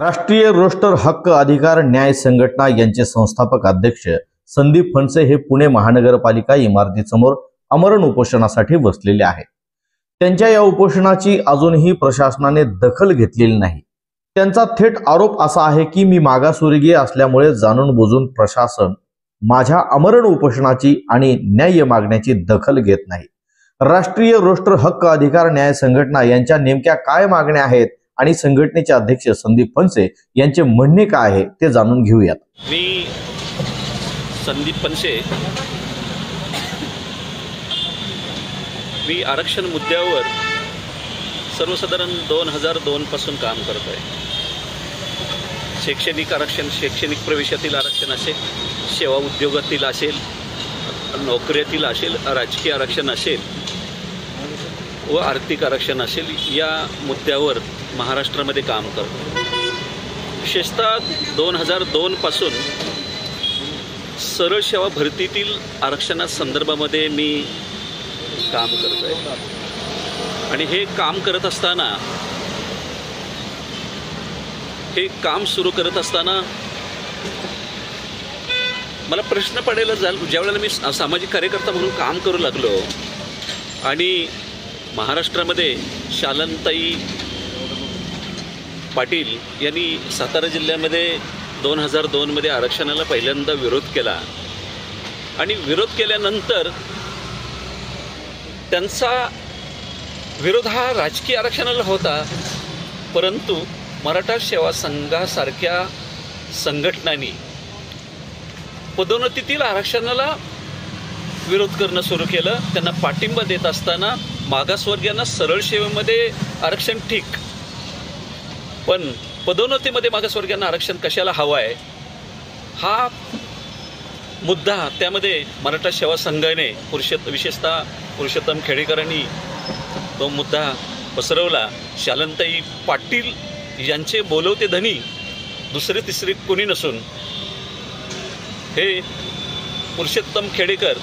राष्ट्रीय रोस्टर हक्क अधिकार न्याय संघटना यांचे संस्थापक अध्यक्ष संदीप फणसे हे पुणे महानगरपालिका इमारतीसमोर आमरण उपोषणासाठी बसलेले आहेत। त्यांच्या या उपोषणाची अजूनही प्रशासनाने दखल घेतलेली नाही। त्यांचा थेट आरोप असा आहे की मी मागासवर्गीय असल्यामुळे जाणून बुजून प्रशासन माझ्या आमरण उपोषणाची आणि न्याय मागण्याची दखल घेत नाही। राष्ट्रीय रोस्टर हक्क अधिकार न्याय संघटना यांच्या नेमक्या काय मागण्या आहेत आणि संघटनेचे अध्यक्ष संदीप फणसे यांचे म्हणणे काय आहे ते जाणून घेऊयात। मी संदीप फणसे मी आरक्षण मुद्द्यावर सर्वसाधारण 2002 पासून काम करत आहे। शैक्षणिक आरक्षण, शैक्षणिक प्रवेशातील आरक्षण असेल, सेवा उद्योगातील असेल, नोकरीतील असेल, राजकीय आरक्षण असेल व आर्थिक आरक्षण असेल, या मुद्द्यावर महाराष्ट्रामध्ये काम करतो। विशेषतः 2002 पासून सरळ सेवा भरतीतील आरक्षणासंदर्भामध्ये मी काम करत आहे आणि हे काम करत असताना सुरू करत असताना मला प्रश्न पडायला ज्यावेळेला मी सामाजिक कार्यकर्ता म्हणून काम करू लागलो आणि महाराष्ट्रामध्ये शालनताई पाटील यांनी सातारा जिल्ह्यामध्ये 2002 मध्ये आरक्षणाला पहिल्यांदा विरोध केला आणि विरोध केल्यानंतर त्यांचा विरोध हा राजकीय आरक्षणाला होता, परंतु मराठा सेवा संघासारख्या संघटनांनी पदोन्नतीतील आरक्षणाला विरोध करणं सुरू केलं। त्यांना पाठिंबा देत असताना मागासवर्गीयांना सरळ सेवेमध्ये आरक्षण ठीक, पण पदोन्नतीमध्ये मागासवर्गीयांना आरक्षण कशाला हवं आहे हा मुद्दा त्यामध्ये मराठा सेवा संघाने विशेषतः पुरुषोत्तम खेडेकरांनी तो मुद्दा पसरवला। शालनताई पाटील यांचे बोलवते धनी दुसरे तिसरे कोणी नसून हे पुरुषोत्तम खेडेकर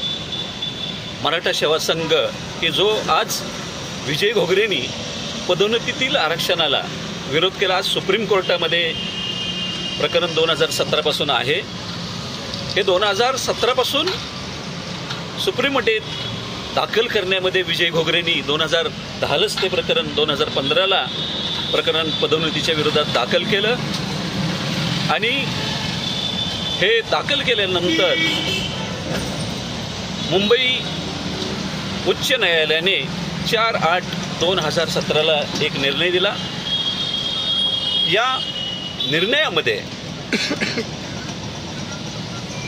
मराठा सेवा संघ की जो आज विजय घोगरेंनी पदोन्नतीतील आरक्षणाला विरोध केला। आज सुप्रीम कोर्टामध्ये प्रकरण 2017 पासून आहे। हे 2017 पासून सुप्रीममध्ये दाखल करण्यामध्ये विजय घोगरेंनी 2010लाच ते प्रकरण 2015ला प्रकरण पदोन्नतीच्या विरोधात दाखल केलं आणि हे दाखल केल्यानंतर मुंबई उच्च न्यायालयाने 4/8/2017ला एक निर्णय दिला। या निर्णयामध्ये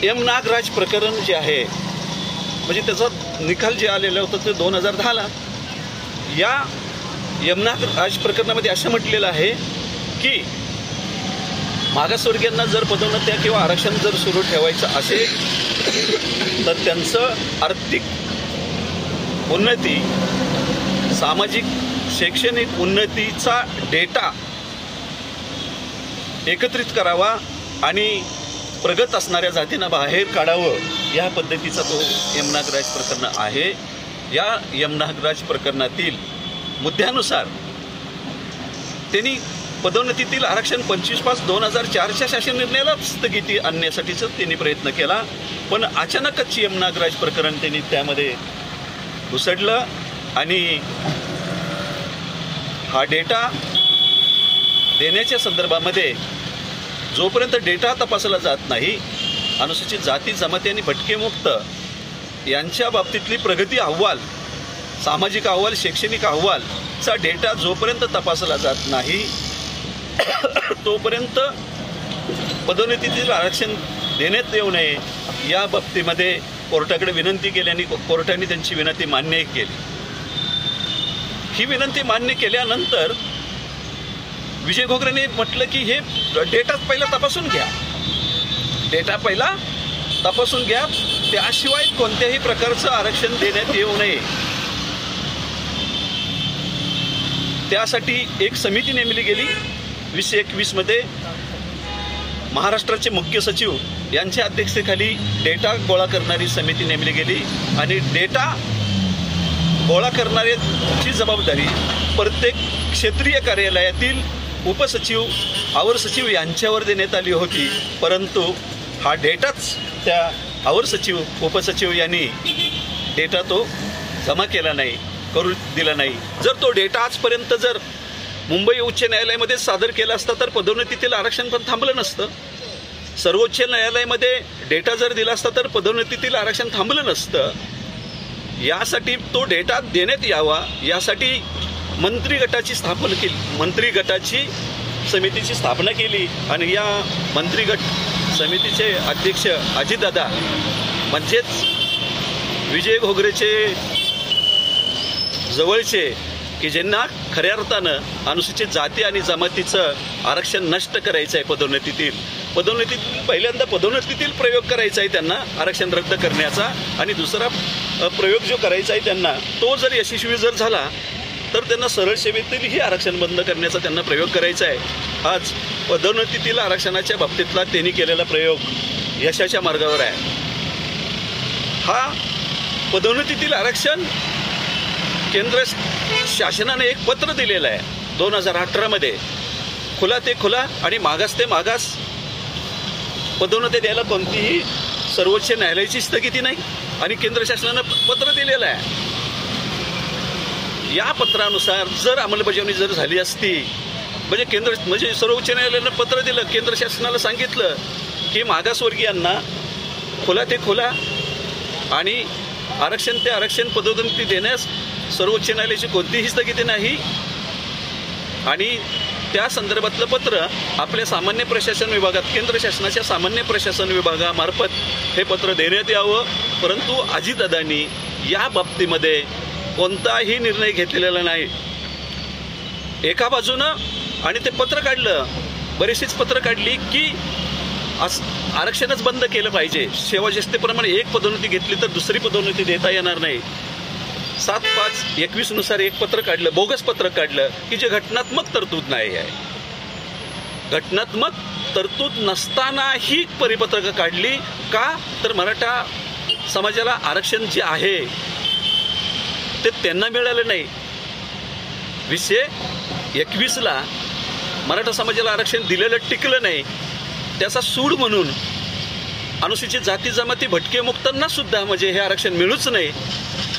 एम नागराज प्रकरण जे आहे म्हणजे त्याचा निकाल जे आलेला होता ते 2010ला। या एम नागराज प्रकरणामध्ये असं म्हटलेलं आहे की मागासवर्गीयांना जर पदोन्नत्या किंवा आरक्षण जर सुरू ठेवायचं असेल तर त्यांचं आर्थिक उन्नती, सामाजिक शैक्षणिक उन्नतीचा डेटा एकत्रित करावा आणि प्रगत असणाऱ्या जातींना बाहेर काढावं, या पद्धतीचा तो यमनागराज प्रकरण आहे। या यमनागराज प्रकरणातील मुद्द्यानुसार त्यांनी पदोन्नतीतील आरक्षण 25/5/2004च्या शासन निर्णयाला स्थगिती आणण्यासाठीचा त्यांनी प्रयत्न केला, पण अचानकच यमनागराज प्रकरण त्यांनी त्यामध्ये घुसडलं आणि हा डेटा देण्याच्या संदर्भामध्ये जोपर्यंत डेटा तपासला जात नाही, अनुसूचित जाती जमाती आणि भटकेमुक्त यांच्या बाबतीतली प्रगती अहवाल, सामाजिक अहवाल, शैक्षणिक अहवालचा डेटा जोपर्यंत तपासला जात नाही तोपर्यंत पदोन्नतीतील आरक्षण देण्यात येऊ नये या बाबतीमध्ये कोर्टाकडे विनंती केल्याने कोर्टाने त्यांची विनंती मान्य केली। ही विनंती मान्य केल्यानंतर विजय घोगरेंनी म्हटलं की हे डेटा पहिला तपासून घ्या, डेटा पहिला तपासून घ्या, त्याशिवाय कोणत्याही प्रकारचं आरक्षण देण्यात येऊ नये। त्यासाठी एक समिती नेमली गेली। 2021 मध्ये महाराष्ट्राचे मुख्य सचिव यांच्या अध्यक्षतेखाली डेटा गोळा करणारी समिती नेमली गेली आणि डेटा गोळा करणाऱ्याची जबाबदारी प्रत्येक क्षेत्रीय कार्यालयातील उपसचिव अवर सचिव यांच्यावर देण्यात आली होती, परंतु हा डेटाच त्या अवर सचिव उपसचिव यांनी डेटा तो जमा केला नाही, करू दिला नाही. जर तो डेटा आजपर्यंत जर मुंबई उच्च न्यायालयामध्ये सादर केला असता तर पदोन्नतीतील आरक्षण पण थांबलं नसतं. सर्वोच्च न्यायालयामध्ये डेटा जर दिला असता तर पदोन्नतीतील आरक्षण थांबलं नसतं. यासाठी तो डेटा देण्यात यावा यासाठी मंत्री गटाची समितीची स्थापना केली आणि या मंत्रिगट समितीचे अध्यक्ष अजितदादा म्हणजेच विजय घोगरेचे जवळचे, की ज्यांना खऱ्या अर्थानं अनुसूचित जाती आणि जमातीचं आरक्षण नष्ट करायचं आहे, पदोन्नतीतील पहिल्यांदा पदोन्नतीतील प्रयोग करायचा आहे त्यांना आरक्षण रद्द करण्याचा, आणि दुसरा प्रयोग जो करायचा आहे त्यांना तो जर यशस्वी जर झाला तर त्यांना सरळ सेवेतीलही आरक्षण बंद करण्याचा त्यांना प्रयोग करायचा आहे. आज पदोन्नतीतील आरक्षणाच्या बाबतीतला त्यांनी केलेला प्रयोग यशाच्या मार्गावर आहे. हा पदोन्नतीतील आरक्षण केंद्र शासनाने एक पत्र दिलेलं आहे 2018मध्ये, खुला ते खुला आणि मागास ते मागास पदोन्नती द्यायला कोणतीही सर्वोच्च न्यायालयाची स्थगिती नाही आणि केंद्र शासनानं पत्र दिलेलं आहे. या पत्रानुसार जर अंमलबजावणी जर झाली असती म्हणजे सर्वोच्च न्यायालयानं पत्र दिलं, केंद्र शासनाला सांगितलं की मागासवर्गीयांना खुला ते खुला आणि आरक्षण ते आरक्षण पदोन्नती देण्यास सर्वोच्च न्यायालयाची कोणतीही स्थगिती नाही, आणि त्या संदर्भातलं पत्र आपल्या सामान्य प्रशासन विभागात केंद्र शासनाच्या सामान्य प्रशासन विभागामार्फत हे पत्र देण्यात यावं. परंतु अजितदादांनी या बाबतीमध्ये कोणताही निर्णय घेतलेला नाही. एका बाजूनं आणि ते पत्र काढलं, बरीचशीच पत्र काढली की आरक्षणच बंद केलं पाहिजे, सेवाज्येष्ठतेप्रमाणे एक पदोन्नती घेतली तर दुसरी पदोन्नती देता येणार नाही. 7/5/21 नुसार एक पत्र काढलं, बोगस पत्र काढलं की जे घटनात्मक तरतूद नाही आहे. घटनात्मक तरतूद नसतानाही परिपत्रकं काढली का तर मराठा समाजाला आरक्षण जे आहे ते त्यांना मिळालं नाही. 2021ला मराठा समाजाला आरक्षण दिलेलं टिकलं नाही, त्याचा सूड म्हणून अनुसूचित जाती जमाती भटके मुक्तांना सुद्धा म्हणजे हे आरक्षण मिळूच नाही,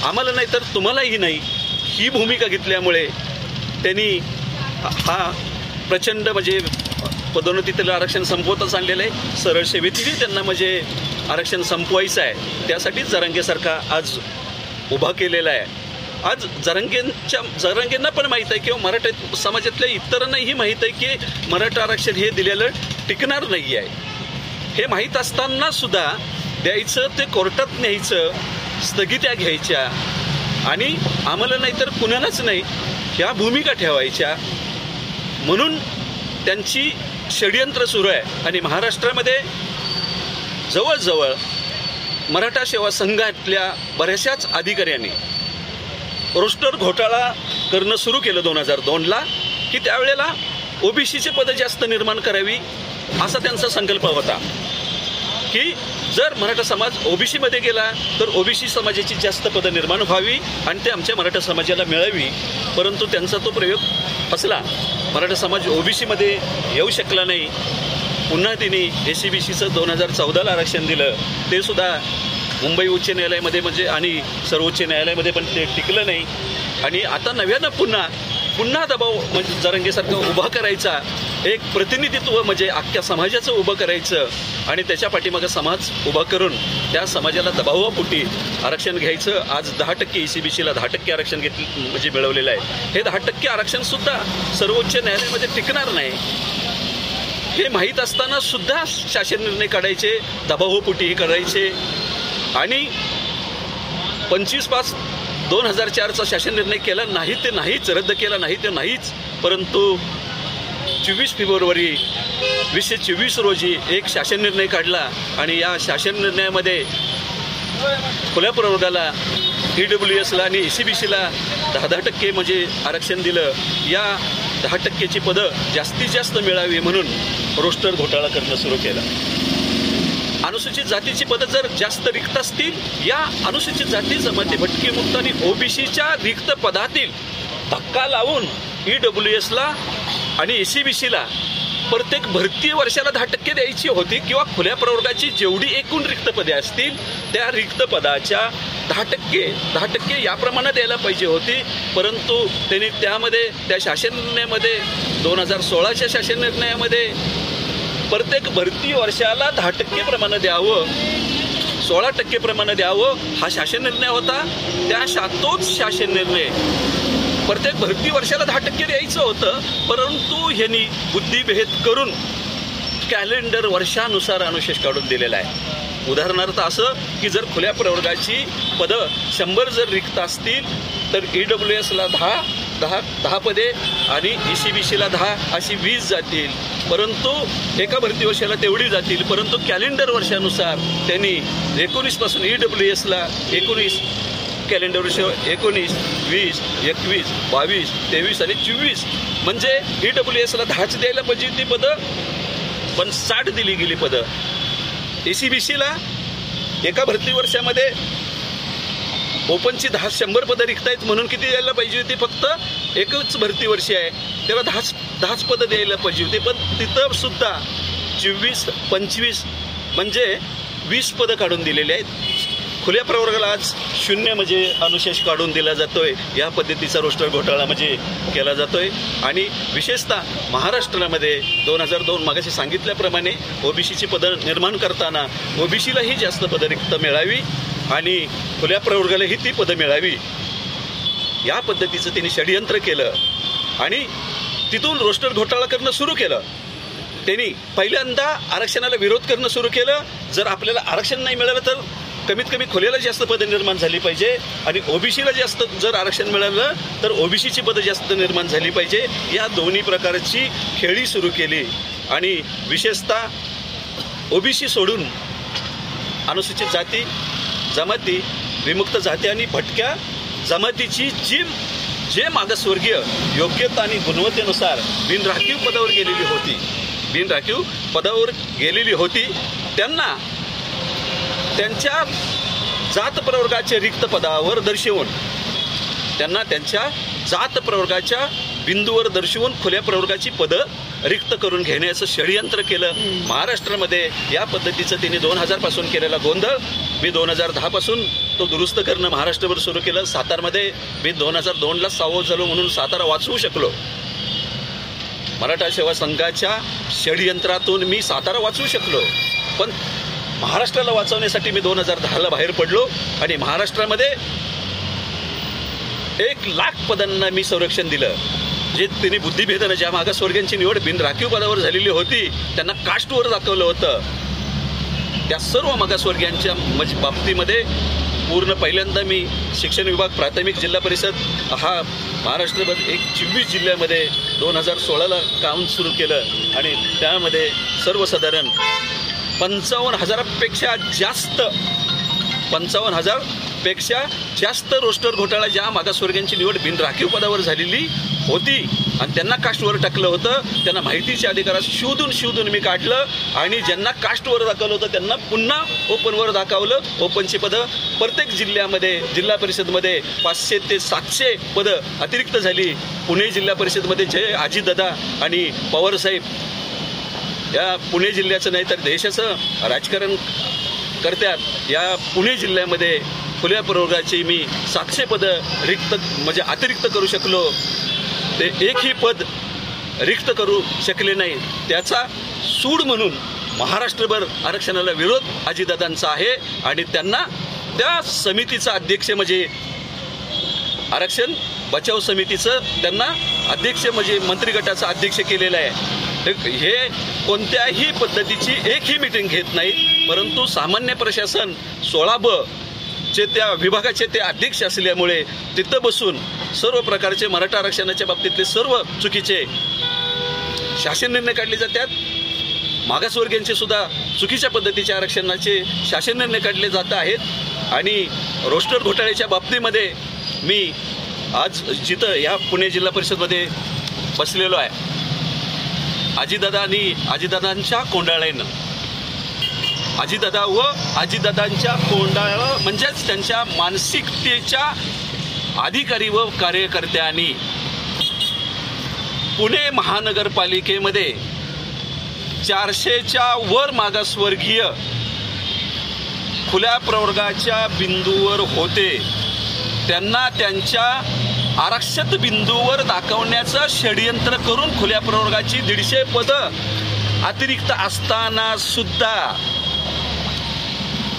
आम्हाला नाही तर तुम्हालाही नाही, ही भूमिका घेतल्यामुळे त्यांनी हा प्रचंड म्हणजे पदोन्नतीतील आरक्षण संपवतच आणलेलं आहे. सरळ सेवेतही त्यांना म्हणजे आरक्षण संपवायचं आहे, त्यासाठी जरांगेसारखा आज उभा केलेला आहे. आज जरांगेंना पण माहीत आहे किंवा मराठा समाजातल्या इतरांनाही माहीत आहे की मराठा आरक्षण हे दिलेलं टिकणार नाही आहे. हे माहीत असताना सुद्धा द्यायचं ते कोर्टात न्यायचं, स्थगित्या घ्यायच्या आणि आम्हाला नाही तर कुणालाच नाही ह्या भूमिका ठेवायच्या, म्हणून त्यांची षडयंत्र सुरू आहे. आणि महाराष्ट्रामध्ये जवळजवळ मराठा सेवा संघातल्या बऱ्याचशाच अधिकाऱ्यांनी रोस्टर घोटाळा करणं सुरू केलं 2002ला, की त्यावेळेला ओबीसीचे पदं जास्त निर्माण करावी असा त्यांचा संकल्प होता, की जर मराठा समाज ओबीसीमध्ये गेला तर ओबीसी समाजाची जास्त पदं निर्माण व्हावी आणि ते आमच्या मराठा समाजाला मिळावी. परंतु त्यांचा तो प्रयोग फसला, मराठा समाज ओबीसीमध्ये येऊ शकला नाही. पुन्हा त्यांनी SCBCचं 2014ला आरक्षण दिलं, ते सुद्धा मुंबई उच्च न्यायालयामध्ये म्हणजे आणि सर्वोच्च न्यायालयामध्ये पण ते टिकलं नाही. आणि आता नव्यानं पुन्हा दबाव म्हणजे जरांगेसारखं उभा करायचा, एक प्रतिनिधित्व म्हणजे अख्ख्या समाजाचं उभं करायचं आणि त्याच्या पाठीमागं समाज उभा करून त्या समाजाला दबावापोटी आरक्षण घ्यायचं. आज 10% SCBCला 10% आरक्षण म्हणजे मिळवलेलं आहे. हे 10% आरक्षणसुद्धा सर्वोच्च न्यायालयामध्ये टिकणार नाही हे माहीत असताना सुद्धा शासन निर्णय काढायचे, दबावापोटीही करायचे. आणि 25/5/2004चा शासन निर्णय केला नाही ते नाहीच, रद्द केला नाही ते नाहीच, परंतु 24 फेब्रुवारी 2024 रोजी एक शासन निर्णय काढला आणि या शासन निर्णयामध्ये खुल्या प्रवर्गाला EWSला आणि SCBCला 10% म्हणजे आरक्षण दिलं. या 10%ची पदं जास्तीत जास्त मिळावी म्हणून रोस्टर घोटाळा करणं सुरू केला. अनुसूचित जातीची पदं जर जास्त रिक्त असतील, या अनुसूचित जाती जमाती भटके मुक्त आणि ओबीसीच्या रिक्त पदातील धक्का लावून EWSला आणि एसीबीसीला प्रत्येक भरती वर्षाला 10% द्यायची होती किंवा खुल्या प्रवर्गाची जेवढी एकूण रिक्त पदे असतील त्या रिक्त पदाच्या 10% या प्रमाणात द्यायला पाहिजे होती. परंतु त्यांनी त्यामध्ये त्या शासन निर्णयामध्ये 2016च्या शासन निर्णयामध्ये प्रत्येक भरती वर्षाला 10% प्रमाणे द्यावं, 16% प्रमाणे द्यावं हा शासन निर्णय होता. तोच शासन निर्णय प्रत्येक भरती वर्षाला 10% द्यायचं होतं, परंतु ह्यांनी बुद्धिभेद करून कॅलेंडर वर्षानुसार अनुशेष काढून दिलेला आहे. उदाहरणार्थ असं की जर खुल्या प्रवर्गाची पदं 100 जर रिक्त असतील तर EWSला 10 पदे आणि ECBCला 10 अशी 20 जातील. परंतु एका भरती वर्षाला तेवढी जातील, परंतु कॅलेंडर वर्षानुसार त्यांनी 19 पासून EWSला 19 कॅलेंडर वर्ष 19, 20, 21, 22, 23 आणि 24 म्हणजे EWSला 10च द्यायला पाहिजे ती पदं, पण 60 दिली गेली पदं. ECBCला एका भरती वर्षामध्ये ओपनची 100 पदं रिक्त आहेत म्हणून किती द्यायला पाहिजे होती? फक्त एकच भरती वर्षी आहे, त्याला 10च पदं द्यायला पाहिजे होती, पण तिथं सुद्धा 24, 25 म्हणजे 20 पदं काढून दिलेली आहेत. खुल्या प्रवर्गाला आज 0 म्हणजे अनुशेष काढून दिला जातोय. या पद्धतीचा रोस्टर घोटाळा म्हणजे केला जातोय. आणि विशेषतः महाराष्ट्रामध्ये 2002 मागाशी सांगितल्याप्रमाणे ओबीसीची पदं निर्माण करताना ओबीसीलाही जास्त पदं रिक्त मिळावी आणि खुल्या प्रवर्गालाही ती पदं मिळावी या पद्धतीचं त्यांनी षडयंत्र केलं आणि तिथून रोस्टर घोटाळा करणं सुरू केलं. त्यांनी पहिल्यांदा आरक्षणाला विरोध करणं सुरू केलं. जर आपल्याला आरक्षण नाही मिळालं तर कमीत कमी खुल्याला जास्त पदं निर्माण झाली पाहिजे आणि ओबीसीला जास्त जर आरक्षण मिळालं तर ओबीसीची पदं जास्त निर्माण झाली पाहिजे. या दोन्ही प्रकारची खेळी सुरू केली आणि विशेषतः ओबीसी सोडून अनुसूचित जाती, जमाती, विमुक्त जाती आणि भटक्या जमातीची जे मागासवर्गीय योग्यता आणि गुणवत्तेनुसार बिनराखीव पदावर गेलेली होती त्यांना त्यांच्या जात प्रवर्गाचे रिक्त पदावर दर्शवून त्यांना त्यांच्या जात प्रवर्गाच्या बिंदूवर दर्शवून खुल्या प्रवर्गाची पदं रिक्त करून घेण्याचं षडयंत्र केलं महाराष्ट्रामध्ये. या पद्धतीचं त्यांनी 2000 पासून केलेला गोंधळ मी 2010 पासून तो दुरुस्त करणं महाराष्ट्रभर सुरू केलं. सातारमध्ये मी 2002ला सावध झालो म्हणून सातारा वाचवू शकलो. मराठा सेवा संघाच्या षडयंत्रातून मी सातारा वाचवू शकलो, पण महाराष्ट्राला वाचवण्यासाठी मी 2010ला बाहेर पडलो आणि महाराष्ट्रामध्ये 1,00,000 पदांना मी संरक्षण दिलं. जे त्यांनी बुद्धिभेदानं ज्या मागासवर्गीयांची निवड बिनराखीव पदावर झालेली होती त्यांना कास्टवर दाखवलं होतं. त्या सर्व मागासवर्गीयांच्या बाबतीमध्ये पूर्ण पहिल्यांदा मी शिक्षण विभाग प्राथमिक जिल्हा परिषद हा महाराष्ट्रभर 24 जिल्ह्यामध्ये 2016ला काम सुरू केलं आणि त्यामध्ये सर्वसाधारण 55,000पेक्षा जास्त रोस्टर घोटाळा ज्या मागासवर्गीयांची निवड बिनराखीव पदावर झालेली होती आणि त्यांना कास्टवर टाकलं होतं त्यांना माहितीच्या अधिकारात शोधून मी काढलं आणि ज्यांना कास्टवर दाखवलं होतं त्यांना पुन्हा ओपनवर दाखवलं. ओपनची पदं प्रत्येक जिल्ह्यामध्ये जिल्हा परिषदमध्ये 500 ते 700 पदं अतिरिक्त झाली. पुणे जिल्हा परिषदमध्ये जे अजितदादा आणि पवारसाहेब या पुणे जिल्ह्याचं नाही तर देशाचं राजकारण करतात. या पुणे जिल्ह्यामध्ये खुल्या प्रवर्गाची मी 700 पदं म्हणजे अतिरिक्त करू शकलो. ते एकही पद रिक्त करू शकले नाही. त्याचा सूड म्हणून महाराष्ट्रभर आरक्षणाला विरोध अजितदादांचा आहे आणि त्यांना त्या समितीचा अध्यक्ष म्हणजे आरक्षण बचाव समितीचं त्यांना अध्यक्ष म्हणजे मंत्रिगटाचा अध्यक्ष केलेला आहे. हे कोणत्याही पद्धतीची एकही मीटिंग घेत नाहीत, परंतु सामान्य प्रशासन 16ब चे त्या विभागाचे ते अध्यक्ष असल्यामुळे तिथं बसून सर्व प्रकारचे मराठा आरक्षणाच्या बाबतीतले सर्व चुकीचे शासन निर्णय काढले जातात. मागासवर्गीयांचे सुद्धा चुकीच्या पद्धतीच्या आरक्षणाचे शासन निर्णय काढले जात आहेत आणि रोस्टर घोटाळ्याच्या बाबतीमध्ये मी आज जिथं या पुणे जिल्हा परिषदमध्ये बसलेलो आहे अजितदादा आणि अजितदादांच्या कोंडाळ्यानं अजितदादा व अजितदादांच्या कोंडाळं म्हणजेच त्यांच्या मानसिकतेच्या अधिकारी व कार्यकर्त्यांनी पुणे महानगरपालिकेमध्ये 400च्या वर मागासवर्गीय खुल्या प्रवर्गाच्या बिंदूवर होते, त्यांना त्यांच्या आरक्षित बिंदूवर दाखवण्याचं षडयंत्र करून खुल्या प्रवर्गाची 150 पदं अतिरिक्त असताना सुद्धा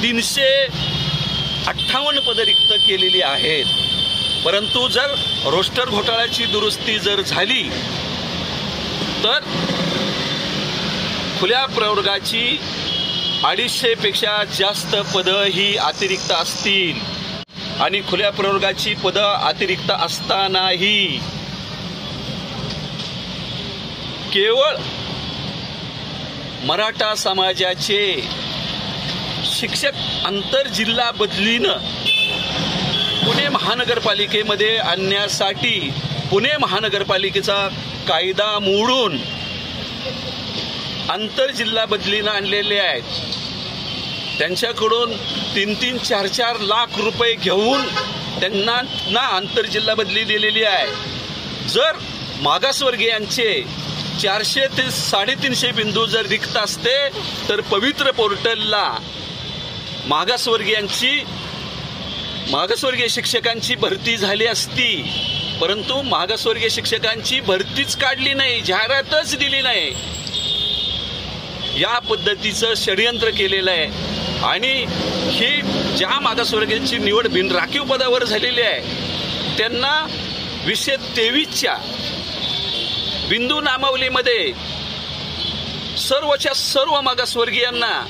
358 पदं रिक्त केलेली आहेत. परंतु जर रोस्टर घोटाळ्याची दुरुस्ती जर झाली तर खुल्या प्रवर्गाची 250 पेक्षा जास्त पदं ही अतिरिक्त असतील आणि खुल्या प्रवर्गाची पदं अतिरिक्त असतानाही केवळ मराठा समाजाचे शिक्षक आंतरजिल्हा बदलीनं पुणे महानगरपालिकेमध्ये आणण्यासाठी पुणे महानगरपालिकेचा कायदा मोडून आंतरजिल्हा बदलीनं आणलेले आहेत. त्यांच्याकडून 3-3, 4-4 लाख रुपये घेऊन त्यांना आंतरजिल्हा बदली दिलेली आहे. जर मागासवर्गीयांचे 400 ते 350 बिंदू जर रिक्त असते तर पवित्र पोर्टलला मागासवर्गीय शिक्षकांची भरती झाली असती. परंतु मागासवर्गीय शिक्षकांची भरतीच काढली नाही, जाहिरातच दिली नाही. या पद्धतीचं षडयंत्र केलेलं आहे. आणि ही ज्या मागासवर्गीयांची निवड बिनराखीव पदावर झालेली आहे त्यांना 223च्या बिंदू नामावलीमध्ये सर्वच्या सर्व मागासवर्गीयांना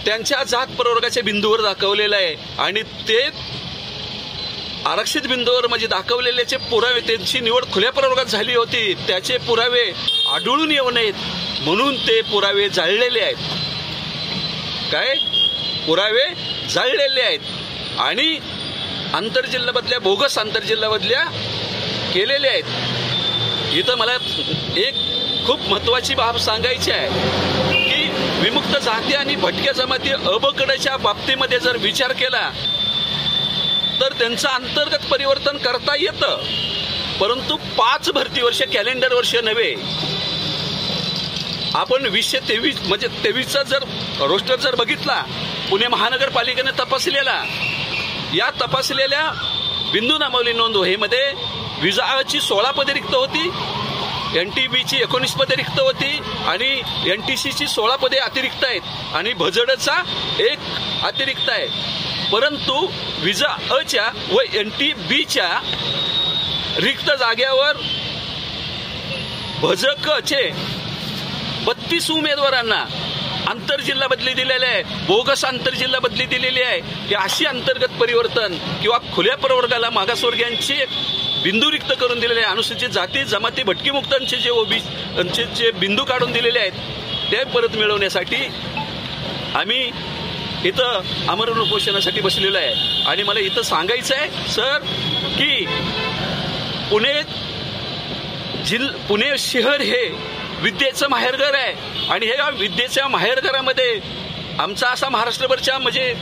त्यांच्या जात प्रवर्गाच्या बिंदूवर दाखवलेलं आहे. आणि ते आरक्षित बिंदूवर म्हणजे दाखवलेल्याचे पुरावे, त्यांची निवड खुल्या प्रवर्गात झाली होती त्याचे पुरावे आढळून येऊ नयेत म्हणून ते पुरावे जाळलेले आहेत. पुरावे जाळलेले आहेत आणि आंतरजिल्हा बदल्या, बोगस आंतरजिल्हा बदल्या केलेल्या आहेत. इथं मला एक खूप महत्त्वाची बाब सांगायची आहे की विमुक्त जाती आणि भटक्या जमाती अबकडच्या बाबतीमध्ये जर विचार केला तर त्यांचं अंतर्गत परिवर्तन करता येतं, परंतु 5 भरती वर्ष कॅलेंडर वर्ष नव्हे. आपण 223 म्हणजे 23चा जर रोस्टर जर बघितला पुणे महानगरपालिकेने तपासलेला, या तपासलेल्या बिंदू नामावली नोंद वहीमध्ये विजाची 16 पदे रिक्त होती, NTBची 19 पदे रिक्त होती आणि NTCची 16 पदे अतिरिक्त आहेत आणि भजडचा 1 अतिरिक्त आहे. परंतु विजा अच्या व NTBच्या रिक्त जाग्यावर भजकचे 32 उमेदवारांना आंतरजिल्हा बदली दिलेली आहे, बोगस आंतरजिल्हा बदली दिलेली आहे. ही अशी अंतर्गत परिवर्तन किंवा खुल्या प्रवर्गाला मागासवर्गीयांची बिंदू रिक्त करून दिलेले आहे. अनुसूचित जाती जमाती भटकीमुक्तांचे जे ओबीसी जे बिंदू काढून दिलेले आहेत ते परत मिळवण्यासाठी आम्ही इथं आमरण उपोषणासाठी बसलेलो आहे. आणि मला इथं सांगायचं आहे सर की पुणे शहर हे विद्येचं माहेरघर आहे आणि ह्या विद्येच्या माहेरघरामध्ये आमचा असा महाराष्ट्रभरच्या म्हणजे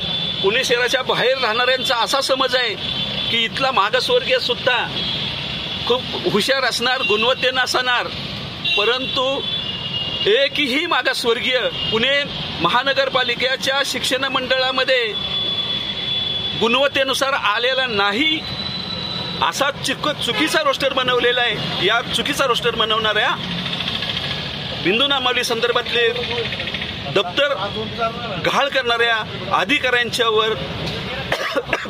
पुणे शहराच्या बाहेर राहणाऱ्यांचा असा समज आहे की इथला मागासवर्गीय सुद्धा खूप हुशार असणार, गुणवत्तेनं असणार, परंतु एकही मागासवर्गीय पुणे महानगरपालिकेच्या शिक्षण मंडळामध्ये गुणवत्तेनुसार आलेला नाही. असा चुकीचा रोस्टर बनवलेला आहे. या चुकीचा रोस्टर बनवणाऱ्या बिंदू नामावली संदर्भातले दप्तर गहाळ करणाऱ्या अधिकाऱ्यांच्यावर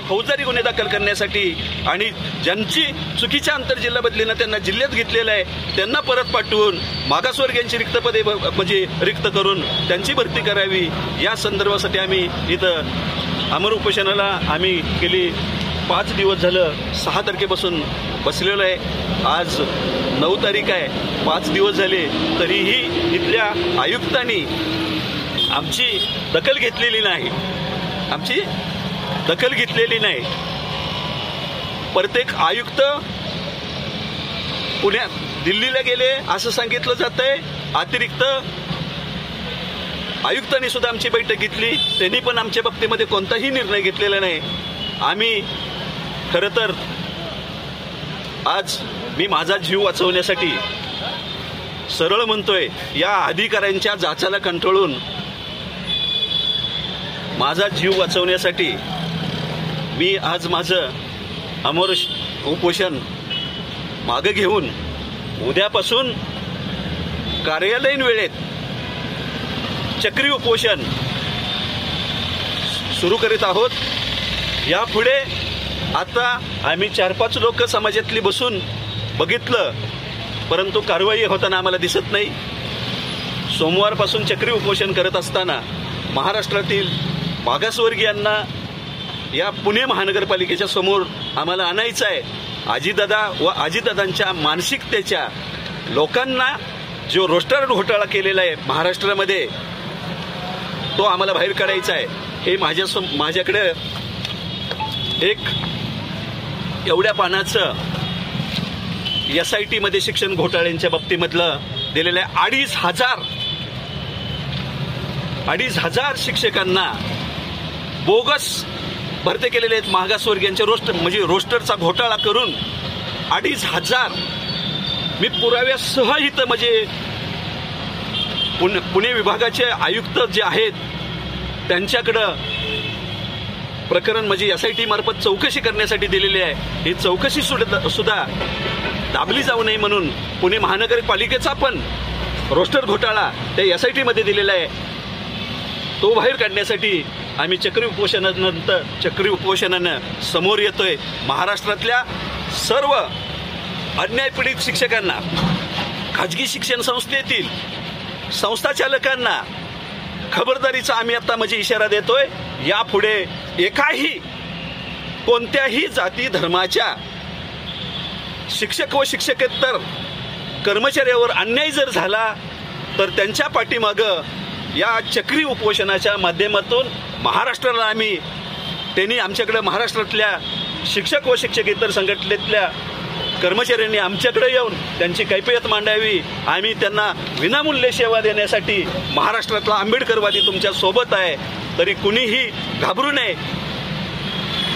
फौजदारी गुन्हे दाखल करण्यासाठी आणि ज्यांची चुकीच्या आंतरजिल्हा बदलीनं त्यांना जिल्ह्यात घेतलेलं आहे त्यांना परत पाठवून मागासवर्गीयांची रिक्त पदे म्हणजे रिक्त करून त्यांची भरती करावी, या संदर्भासाठी आम्ही इथं अमर उपोषणाला आम्ही गेली 5 दिवस झालं 6 तारखेपासून बसलेलो आहे. आज 9 तारीख आहे, 5 दिवस झाले तरीही इथल्या आयुक्तांनी आमची दखल घेतलेली नाही. प्रत्येक आयुक्त पुण्यात दिल्लीला गेले असं सांगितलं जातंय. अतिरिक्त आयुक्तांनी सुद्धा आमची बैठक घेतली, त्यांनी पण आमच्या बाबतीमध्ये कोणताही निर्णय घेतलेला नाही. आम्ही खरं तर आज मी माझा जीव वाचवण्यासाठी, सरळ म्हणतोय, या अधिकाऱ्यांच्या जाचाला कंटाळून माझा जीव वाचवण्यासाठी मी आज माझं अमर उपोषण मागे घेऊन उद्यापासून कार्यालयीन वेळेत चक्री उपोषण सुरू करीत आहोत. यापुढे आता आम्ही 4-5 लोक समाजातली बसून बघितलं, परंतु कारवाई होताना आम्हाला दिसत नाही. सोमवारपासून चक्री उपोषण करत असताना महाराष्ट्रातील मागासवर्गीयांना या पुणे महानगरपालिकेच्या समोर आम्हाला आणायचं आहे. अजितदादा व अजितदादांच्या मानसिकतेच्या लोकांना जो रोस्टर घोटाळा केलेला आहे महाराष्ट्रामध्ये, तो आम्हाला बाहेर काढायचा आहे. हे माझ्याकडे एक एवढ्या पानाचं SIT मध्ये शिक्षण घोटाळ्यांच्या बाबतीमधलं दिलेलं आहे. 2,500 शिक्षकांना बोगस भरती केलेले आहेत. मागासवर्गीयांचे रोस्टरचा घोटाळा करून 2,500 मी पुराव्यासह इथं पुणे विभागाचे आयुक्त जे आहेत त्यांच्याकडं प्रकरण SIT मार्फत चौकशी करण्यासाठी दिलेली आहे. ही चौकशी सुद्धा दाबली जाऊ नये म्हणून पुणे महानगरपालिकेचा पण रोस्टर घोटाळा त्या SIT मध्ये दिलेला आहे. तो बाहेर काढण्यासाठी आम्ही चक्री उपोषणानं समोर येतोय. महाराष्ट्रातल्या सर्व अन्यायपीडित शिक्षकांना, खाजगी शिक्षण संस्थेतील संस्थाचालकांना खबरदारीचा आम्ही आता इशारा देतोय. यापुढे कोणत्याही जाती धर्माच्या शिक्षक व शिक्षकेतर कर्मचाऱ्यावर अन्याय जर झाला तर त्यांच्या पाठीमागं या चक्री उपोषणाच्या माध्यमातून महाराष्ट्राला त्यांनी आमच्याकडे, महाराष्ट्रातल्या शिक्षक व शिक्षकेतर संघटनेतल्या कर्मचाऱ्यांनी आमच्याकडे येऊन त्यांची कैफियत मांडावी. आम्ही त्यांना विनामूल्य सेवा देण्यासाठी महाराष्ट्रातला आंबेडकरवादी तुमच्या सोबत आहे. तरी कुणीही घाबरू नये.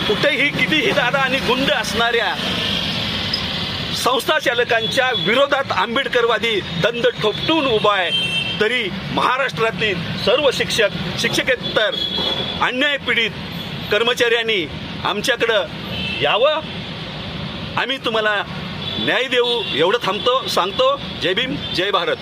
कुठेही कितीही दादा आणि गुंड असणाऱ्या संस्थाचालकांच्या विरोधात आंबेडकरवादी दंड ठोपटून उभा आहे. तरी महाराष्ट्रातील सर्व शिक्षकेतर अन्याय पीडित कर्मचाऱ्यांनी आमच्याकडं यावं. आम्ही तुम्हाला न्याय देऊ एवढं सांगतो. जय भीम, जय भारत.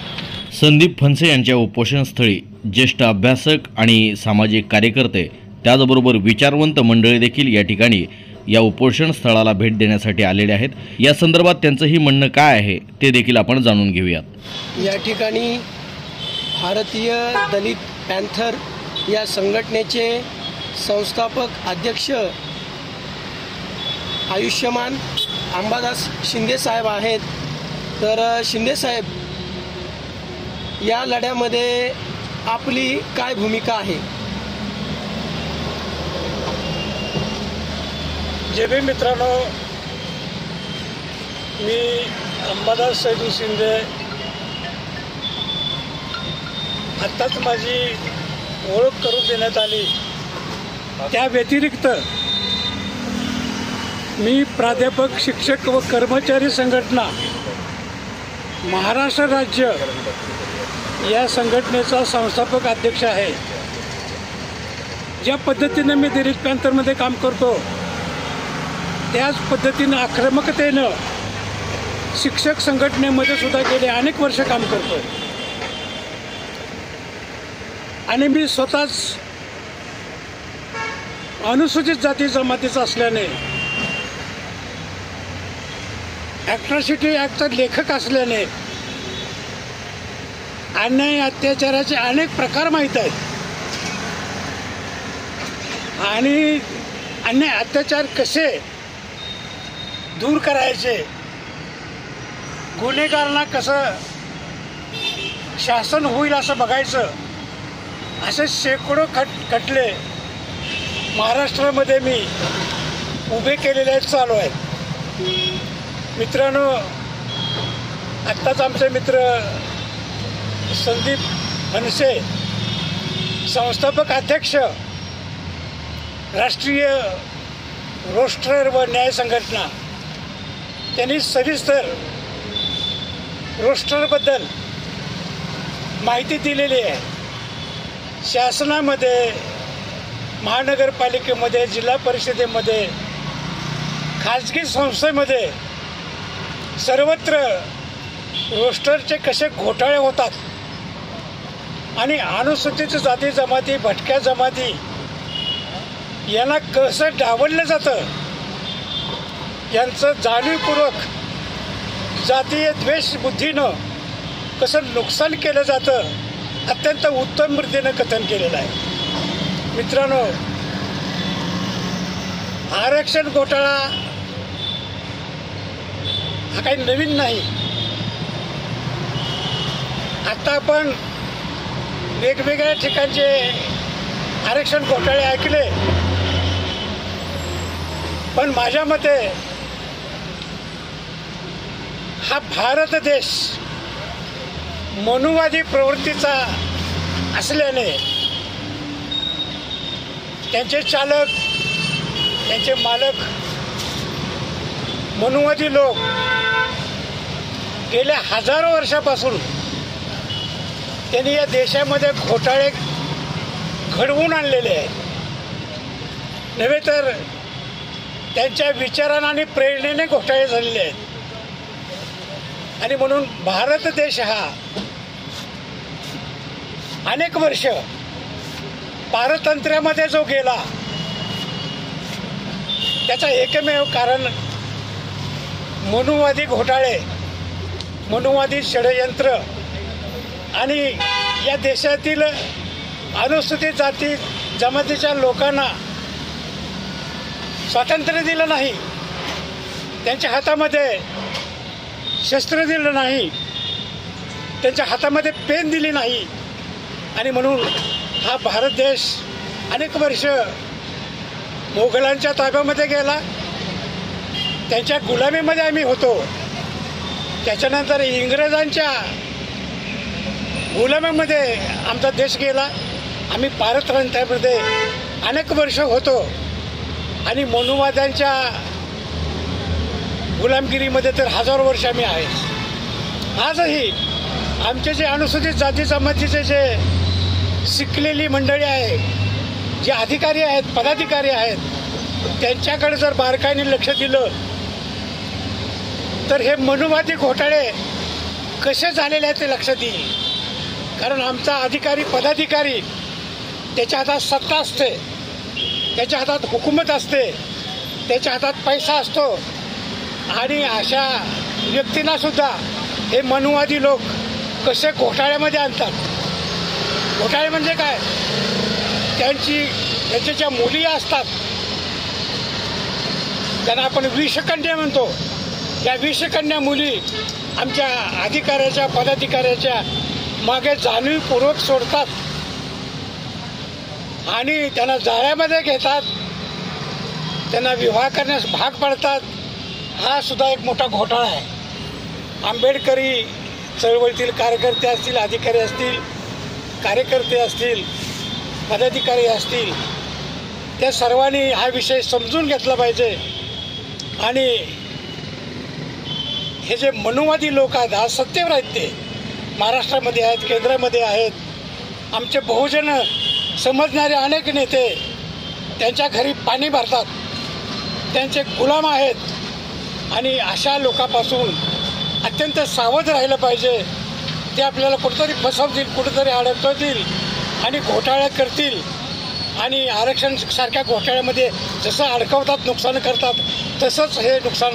संदीप फणसे यांच्या उपोषणस्थळी ज्येष्ठ अभ्यासक आणि सामाजिक कार्यकर्ते, त्याचबरोबर विचारवंत मंडळी देखील या ठिकाणी या उपोषण स्थळाला भेट देण्यासाठी आलेले आहेत. या संदर्भात त्यांचंही म्हणणं काय आहे ते देखील आपण जाणून घेऊयात. या ठिकाणी भारतीय दलित पॅन्थर या संघटनेचे संस्थापक अध्यक्ष आयुष्यमान अंबादास शिंदे साहेब आहेत. तर शिंदे साहेब, या लढ्यामध्ये आपली काय भूमिका आहे? जे बी मित्रांनो, मी अंबादास सैदू शिंदे, आत्ताच माझी ओळख करून देण्यात आली. त्या व्यतिरिक्त मी प्राध्यापक, शिक्षक व कर्मचारी संघटना महाराष्ट्र राज्य या संघटनेचा संस्थापक अध्यक्ष आहे. ज्या पद्धतीने मी दलित पॅन्थरमध्ये काम करतो त्याच पद्धतीनं आक्रमकतेनं शिक्षक संघटनेमध्ये सुद्धा गेले अनेक वर्ष काम करतो. आणि मी स्वतःच अनुसूचित जाती जमातीचा असल्याने, ॲट्रॉसिटी ॲक्टचा लेखक असल्याने अन्याय अत्याचाराचे अनेक प्रकार माहीत आहेत. आणि अन्याय अत्याचार कसे दूर करायचे, गुन्हेगारांना कसं शासन होईल असं बघायचं, असे शेकडो खटले महाराष्ट्रामध्ये मी उभे केलेले चालू आहेत. मित्रांनो, आत्ताच आमचे मित्र संदीप फणसे, संस्थापक अध्यक्ष राष्ट्रीय रोस्टर व न्याय संघटना, त्यांनी सविस्तर रोस्टरबद्दल माहिती दिलेली आहे. शासनामध्ये, महानगरपालिकेमध्ये, जिल्हा परिषदेमध्ये, खाजगी संस्थेमध्ये सर्वत्र रोस्टरचे कसे घोटाळे होतात आणि अनुसूचित जाती जमाती, भटक्या जमाती यांना कसं डावललं जातं, यांचं जाणीवपूर्वक जातीय द्वेष बुद्धीनं कसं नुकसान केलं जातं, अत्यंत उत्तम रीतीनं कथन केलेलं आहे. मित्रांनो, आरक्षण घोटाळा हा काही नवीन नाही. आता आपण वेगवेगळ्या ठिकाणचे आरक्षण घोटाळे ऐकले, पण माझ्या मते हा भारत देश मनुवादी प्रवृत्तीचा असल्याने त्यांचे चालक, त्यांचे मालक मनुवादी लोक गेल्या हजारो वर्षापासून त्यांनी या देशामध्ये घोटाळे घडवून आणलेले आहेत. नव्हे तर त्यांच्या विचारांना आणि प्रेरणेने घोटाळे झालेले आहेत. आणि म्हणून भारत देश हा अनेक वर्ष पारतंत्र्यामध्ये जो गेला त्याचा एकमेव कारण मनुवादी घोटाळे, मनुवादी षडयंत्र आणि या देशातील अनुसूचित जाती जमातीच्या लोकांना स्वातंत्र्य दिलं नाही, त्यांच्या हातामध्ये शस्त्र दिलं नाही, त्यांच्या हातामध्ये पेन दिली नाही. आणि म्हणून हा भारत देश अनेक वर्ष मोगलांच्या ताब्यामध्ये गेला, त्यांच्या गुलामीमध्ये आम्ही होतो. त्याच्यानंतर इंग्रजांच्या गुलामीमध्ये आमचा देश गेला. आम्ही पारतंत्र्यामध्ये अनेक वर्ष होतो आणि मनुवाद्यांच्या गुलामगिरीमध्ये तर हजारो वर्ष आम्ही आहे. आजही आमचे जे अनुसूचित जाती जमातीचे जे शिकलेली मंडळी आहे, जे अधिकारी आहेत, पदाधिकारी आहेत, त्यांच्याकडे जर बारकाईने लक्ष दिलं तर हे मनुवादी घोटाळे कसे झालेले आहेत ते लक्षात येईल. कारण आमचा अधिकारी, पदाधिकारी त्याच्या हातात सत्ता असते, त्याच्या हातात हुकूमत असते, त्याच्या हातात पैसा असतो. आणि अशा व्यक्तींना सुद्धा हे मनुवादी लोक कसे घोटाळ्यामध्ये आणतात. घोटाळे म्हणजे काय? त्यांच्या ज्या मुली असतात त्यांना आपण विषकन्या म्हणतो, या विषकन्या मुली आमच्या अधिकाऱ्याच्या, पदाधिकाऱ्याच्या मागे जाणीवपूर्वक सोडतात आणि त्यांना जाळ्यामध्ये घेतात, त्यांना विवाह करण्यास भाग पडतात. हा सुद्धा एक मोठा घोटाळा आहे. आंबेडकरी चळवळीतील कार्यकर्ते असतील, अधिकारी असतील, कार्यकर्ते असतील, पदाधिकारी असतील, त्या सर्वांनी हा विषय समजून घेतला पाहिजे. आणि हे जे मनुवादी लोक आहेत, आज सत्तेवर आहेत, ते महाराष्ट्रामध्ये आहेत, केंद्रामध्ये आहेत. आमचे बहुजन समजणारे अनेक नेते त्यांच्या घरी पाणी भरतात, त्यांचे गुलाम आहेत. आणि अशा लोकांपासून अत्यंत सावध राहिलं पाहिजे. ते आपल्याला कुठंतरी फसवतील, कुठंतरी अडकवतील आणि घोटाळा करतील. आणि आरक्षणसारख्या घोटाळ्यामध्ये जसं अडकवतात, नुकसान करतात, तसंच हे नुकसान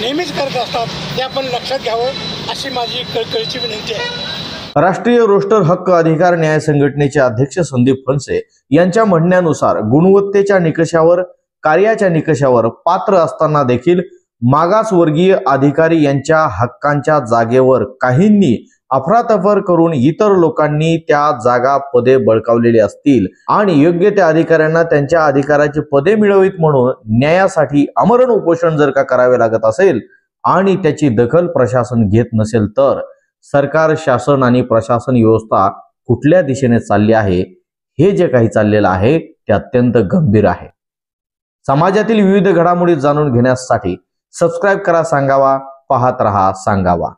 नेहमीच करत असतात. हे आपण लक्षात घ्यावं अशी माझी कळकळीची विनंती आहे. राष्ट्रीय रोस्टर हक्क अधिकार न्याय संघटनेचे अध्यक्ष संदीप फणसे यांच्या म्हणण्यानुसार गुणवत्तेच्या निकषावर, कार्याच्या निकषावर पात्र असताना देखील मागासवर्गीय अधिकारी यांच्या हक्कांच्या जागेवर काहींनी अफरातफर करून इतर लोकांनी त्या जागा, पदे बळकावलेली असतील आणि योग्य त्या अधिकाऱ्यांना त्यांच्या अधिकाराची पदे मिळवीत म्हणून न्यायासाठी आमरण उपोषण जर का करावे लागत असेल आणि त्याची दखल प्रशासन घेत नसेल तर सरकार, शासन आणि प्रशासन व्यवस्था कुठल्या दिशेने चालली आहे, हे जे काही चाललेलं आहे ते अत्यंत गंभीर आहे. समाजातील विविध घडामोडी जाणून घेण्यासाठी सबस्क्राईब करा सांगावा, पाहत रहा सांगावा.